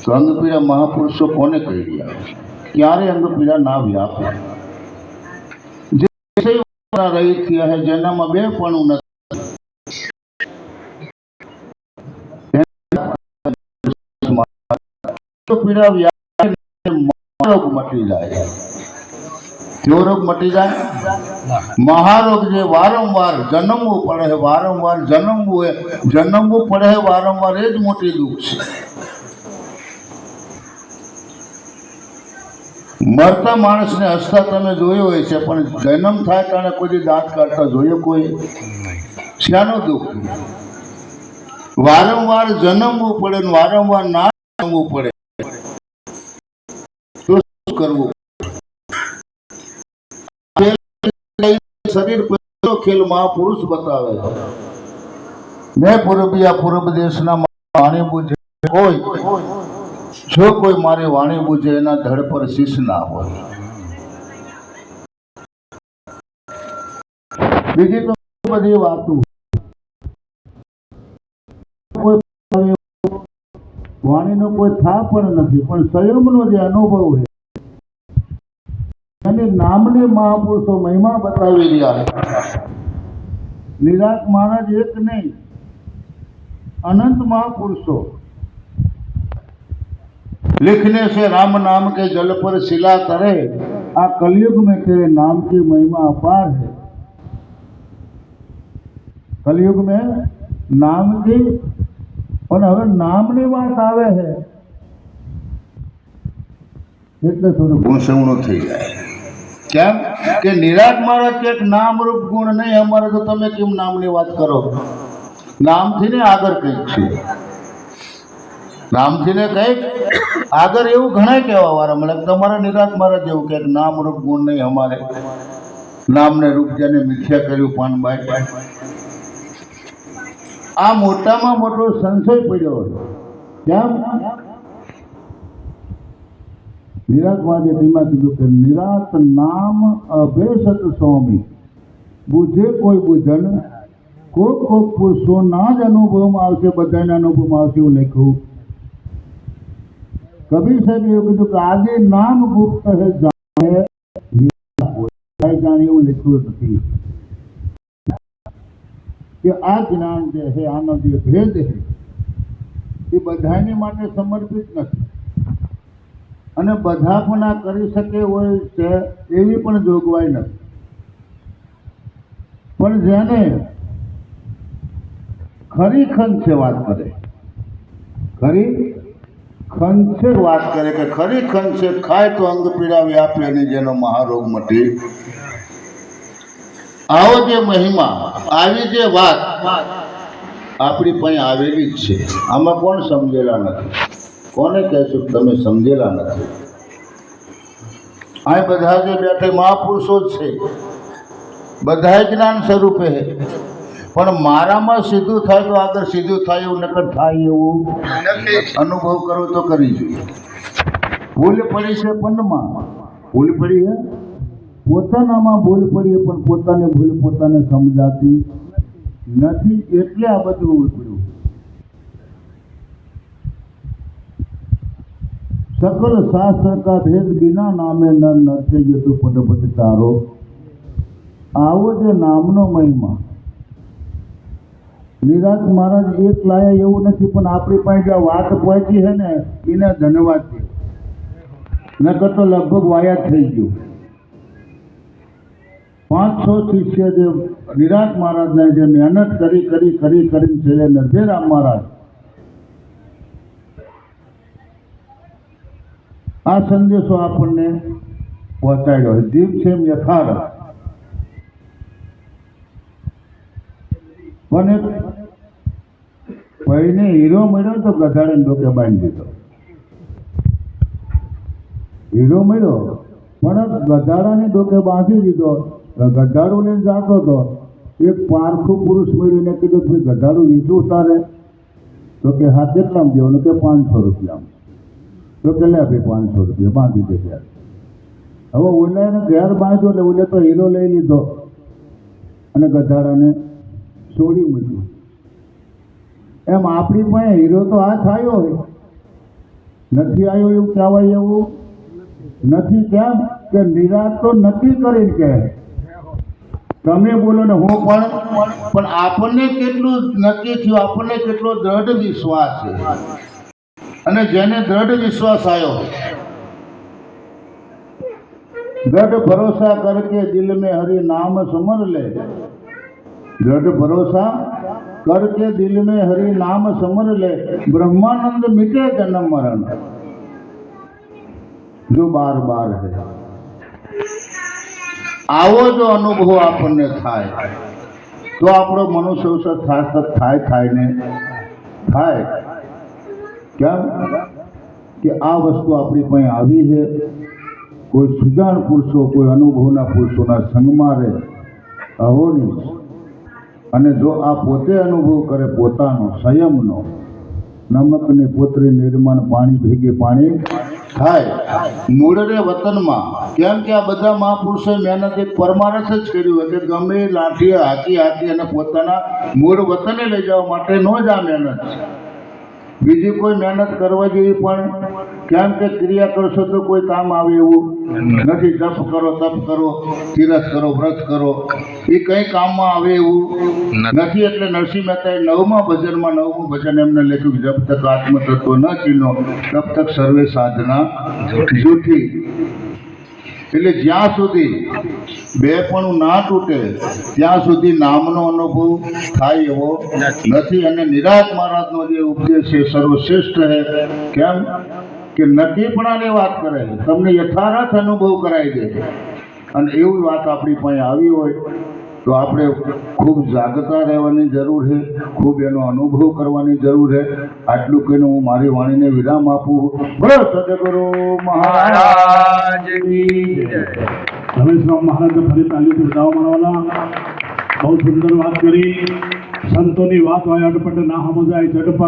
તો અંગપીડા મહાપુરુષો કોને કહી રહ્યા? ક્યારે અંગપીડા ના વ્યાપે? જે રહી થયા હે જેનામાં બે પણ નથી, પીડા વ્યાપે રોગ મટી જાય. જો રોગ મટી જાય, મહારોગ જે વારંવાર જન્મવું પડે છે, વારંવાર જન્મવું પડે છે વારંવાર, એ જ મોટી દુઃખ છે. મરતા માણસને હસતા તમે જોયો હોય છે, પણ જન્મ થાય ત્યારે કોઈ દાંત કાઢતા જોયો કોઈ? શાનું દુઃખ? વારંવાર જન્મવું પડે ને વારંવાર ના જન્મવું પડે, તો શું કરવું? શરીર ખેલ મહાપુરુષ બતાવે છે. મેં પૂર્વ દેશના વાણી બુજે કોઈ, જો કોઈ મારી વાણી બુજે એના ધડ પર શીશ ના હોય. બીજી તો બધી વાતો, વાણીનો કોઈ થા પણ નથી, પણ સંયમનો જે અનુભવ છે અને નામની મહાપુરુષો મહિમા બતાવી રહ્યા છે. નિરાત મહારાજ એક નહીં, अनंत महापुरुषों लिखने से राम नाम के जल पर शिला करे, आ कलयुग में तेरे नाम की महिमा अपार है. कलयुग में नाम की, और હવે નામની વાત આવે છે એટલે થોડું ઘૂંસવણું થઈ જાય. કેમ કે નિરાત મહારાજ કે નામ રૂપ ગુણ નહીં અમારે, તો તમે કેમ નામની વાત કરો? નામથી ને આગળ કંઈક છે, નામથી ને કંઈક આગળ એવું ઘણા કહેવા વાળા મળે. તમારા નિરાત મહારાજ એવું કે નામ રૂપ ગુણ નહીં અમારે, નામને રૂપ જેને મિથ્યા કર્યું પાનબાઈ. આ મોટામાં મોટો સંશય પડ્યો હતો. કેમ? નિરાત મહારાજે ધીમા કીધું કે નિરાત નામ અભેસત સ્વામી, બુझे કોઈ બુझन, કોક પુરુષો ના જ અનુભવમાં આવશે, બધાના અનુભવમાં આવશે એવું લખ્યું. કબીર સાહેબ એવું કીધું કે આદિ નામ ગુપ્ત હે જાણે, એવું લખ્યું નથી કે આ જ્ઞાન જે છે, આનો જે ભેદ છે એ બધાની માટે સમર્પિત નથી, અને બધા પણ આ કરી શકે હોય છે એવી પણ જોગવાઈ નથી. પણ જેને ખરી ખંત વાત કરે, ખરી ખંત વાત કરે કે ખરી ખંત છે ખાય તો અંગ પીડા વ્યાપે, અને જેનો મહારોગ મટી. આવો જે મહિમા, આવી જે વાત આપણી પાસે આવેલી જ છે. આમાં કોણ સમજેલા નથી? કોને કહેશું તમે સમજેલા નથી? આ બધા જે બેઠે મહાપુરુષો જ છે, બધા જ્ઞાન સ્વરૂપે છે, પણ મારામાં સીધું થાય તો આગળ સીધું થાય એવું નકર થાય એવું અનુભવ કરો તો કરી જોઈએ. ભૂલ પડી છે પનમાં, ભૂલ પડી છે પોતાનામાં, ભૂલ પડી પણ પોતાની ભૂલ પોતાને સમજાતી નથી, એટલે આ બધું પડ્યું. सकल शास्त्र का भेद बिना नामे न नरसे जो पद पद तारो. આવો જે નામનો મહિમા નિરાત મહારાજ એક લાયા એવું નથી, પણ આપણી પાસે જે વાત પહોંચી છે ને એને ધન્યવાદ છે, નકર તો લગભગ વાયા થઈ ગયું. 500 શિષ્ય જે નિરાત મહારાજને જે મહેનત કરીને છેલ્લે નરભેરામ મહારાજ આ સંદેશો આપણને પહોંચાડ્યો. જીવ છે યથાર્થ, પણ એક ભાઈને હીરો મળ્યો તો ગધાડે ડોકે બાંધી દીધો. હીરો મળ્યો પણ ગધાડાને ડોકે બાંધી દીધો. ગધાડું લઈને જતો હતો, એક પારખું પુરુષ મળ્યું ને કીધું ભાઈ ગધાડું વીજું તારે? તો કે હા કેટલામાં દેવાનું? કે 500 રૂપિયામાં. તો કે લે ભાઈ 500 રૂપિયા બાંધી દે. ત્યારે હવે ઓલાને ઘેર બાંધ્યો એટલે ઓલે તો હીરો લઈ લીધો અને ગધાડાને છોડી મૂક્યું. એમ આપણી પાસે હીરો તો આ થયો હોય, નથી આવ્યો એવું કહેવાય એવું નથી. કેમ કે નિરાશ તો નક્કી કરીને કહે તમે બોલો ને હું પણ આપણને કેટલું નક્કી થયું, આપણને કેટલો દ્રઢ વિશ્વાસ છે. અને જેને દ્રઢ વિશ્વાસ આવ્યો, दृढ़ भरोसा करके दिल में हरि नाम समर ले, दृढ़ भरोसा करके दिल में हरि नाम समर ले, ब्रह्मानंद मिटे जन्म मरण जो बार बार है. आवो जो अनुभव आपने थाय तो आपणो मनुष्य थाय ने थाय. केम कि आ वस्तु अपनी पासे आवी है. कोई सुजाण पुरुषो, कोई अनुभवना पुरुषोना संगमां रहे अहोनिश, अने जो आ पोते अनुभव करे पोतानो संयमनो, नमकनी पोतरी निर्मण पाणी भेगे पाणी थाय मूळ रे वतनमा. केम के आ बधा महापुरुषोए मेहनत एक परमारथ ज कर्युं हतुं के गमे लाठी हाकी अने पोताना मूळ वतने लई जवा माटे नो ज आ मेहनत. बीजी कोई मेहनत करवा जेवी पण केम के क्रिया करशो तो कोई काम आवे एवुं नथी. जप करो, तप करो, तीरथ करो, व्रत करो, ए कई काम में आवे एवुं नथी. एटले नरसिंह मेहताए 9मा भजन में 9मुं भजन एमने लख्युं, जब तक आत्मतत्व न चीनो तब तक सर्वे साधना जूठी. એટલે જ્યાં સુધી બેપણું ના તૂટે ત્યાં સુધી નામનો અનુભવ થાય એવો નથી. અને નિરાત મહારાજનો જે ઉપદેશ છે સર્વશ્રેષ્ઠ છે. કેમ કે નક્કીપણાની વાત કરે, તમને યથાર્થ અનુભવ કરાવી દે. અને એવી વાત આપણી પાસે આવી હોય તો આપણે ખૂબ જાગતા રહેવાની જરૂર છે, ખૂબ એનો અનુભવ કરવાની જરૂર છે. આટલું કહીને હું મારી વાણીને વિરામ આપું. બોલો સદગુરુ મહારાજ કી જય. રમેશરાવ મહારાજને ફરી તાલીથી વધાવવા માનવાના. બહુ સુંદર વાત કરી. સંતોની વાત હોય અટપટ ના સમજાય, ઝટપટ